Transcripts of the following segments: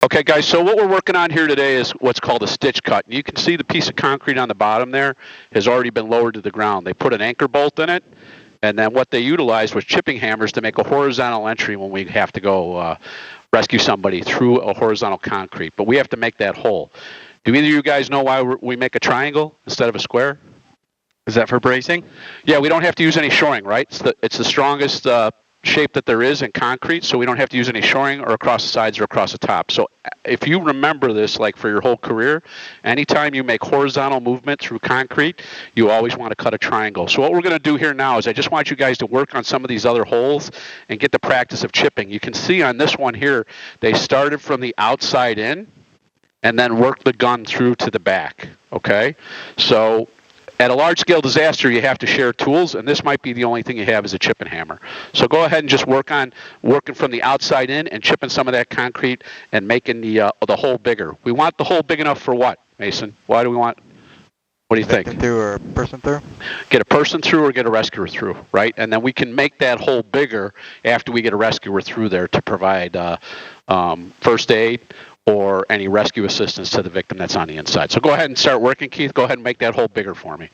Okay, guys, so what we're working on here today is what's called a stitch cut. You can see the piece of concrete on the bottom there has already been lowered to the ground. They put an anchor bolt in it, and then what they utilized was chipping hammers to make a horizontal entry when we have to go rescue somebody through a horizontal concrete. But we have to make that hole. Do either of you guys know why we make a triangle instead of a square? Is that for bracing? Yeah, we don't have to use any shoring, right? It's the strongest shape that there is in concrete, so we don't have to use any shoring or across the sides or across the top. So if you remember this, like for your whole career, anytime you make horizontal movement through concrete, you always want to cut a triangle. So what we're going to do here now is I just want you guys to work on some of these other holes and get the practice of chipping. You can see on this one here, they started from the outside in and then worked the gun through to the back, okay? So at a large-scale disaster, you have to share tools, and this might be the only thing you have is a chip and hammer. So go ahead and just working from the outside in and chipping some of that concrete and making the hole bigger. We want the hole big enough for what, Mason? Why do we want? What do you think? Through or a person through? Get a person through or get a rescuer through, right? And then we can make that hole bigger after we get a rescuer through there to provide first aid or any rescue assistance to the victim that's on the inside. So go ahead and start working, Keith. Go ahead and make that hole bigger for me.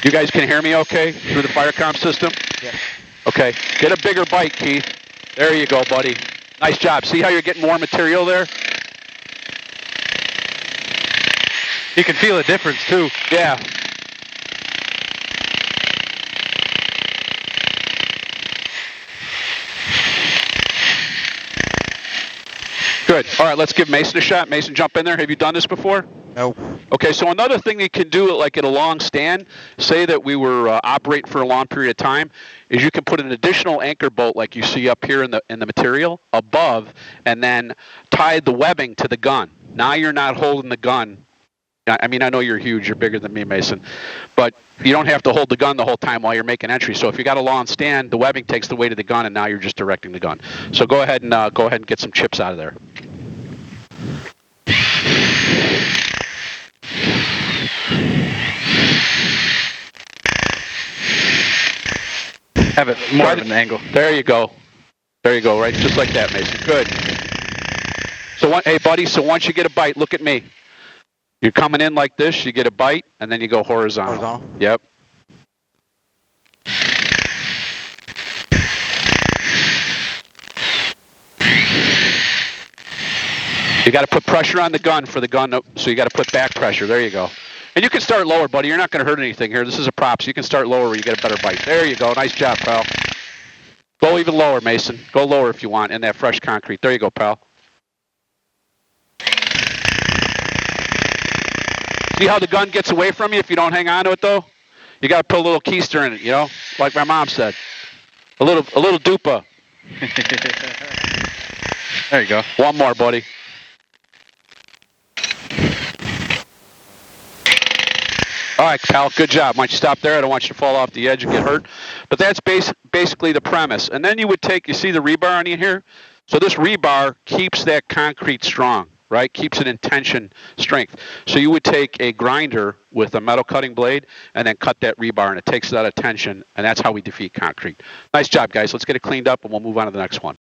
You guys can hear me okay through the Firecom system? Yes. Okay. Get a bigger bite, Keith. There you go, buddy. Nice job. See how you're getting more material there? You can feel a difference, too. Yeah. Good. All right, let's give Mason a shot. Mason, jump in there. Have you done this before? No. Okay, so another thing you can do, like at a long stand, say that we were operating for a long period of time, is you can put an additional anchor bolt like you see up here in the material above, and then tie the webbing to the gun. Now you're not holding the gun. I mean, I know you're huge. You're bigger than me, Mason. But you don't have to hold the gun the whole time while you're making entry. So if you got a long stand, the webbing takes the weight of the gun, and now you're just directing the gun. So go ahead and get some chips out of there. Have it more of an angle. There you go. There you go, right? Just like that, Mason. Good. So, hey, buddy, so once you get a bite, look at me. You're coming in like this, you get a bite, and then you go horizontal. Horizontal? Yep. You got to put pressure on the gun for the gun, so you got to put back pressure. There you go. And you can start lower, buddy. You're not going to hurt anything here. This is a prop, so you can start lower where you get a better bite. There you go. Nice job, pal. Go even lower, Mason. Go lower if you want in that fresh concrete. There you go, pal. See how the gun gets away from you if you don't hang on to it, though? You got to put a little keister in it, you know, like my mom said. A little dupa. There you go. One more, buddy. All right, pal, good job. Why don't you stop there? I don't want you to fall off the edge and get hurt. But that's basically the premise. And then you would take, you see the rebar on here? So this rebar keeps that concrete strong, right? Keeps it in tension strength. So you would take a grinder with a metal cutting blade and then cut that rebar, and it takes it out of tension, and that's how we defeat concrete. Nice job, guys. Let's get it cleaned up, and we'll move on to the next one.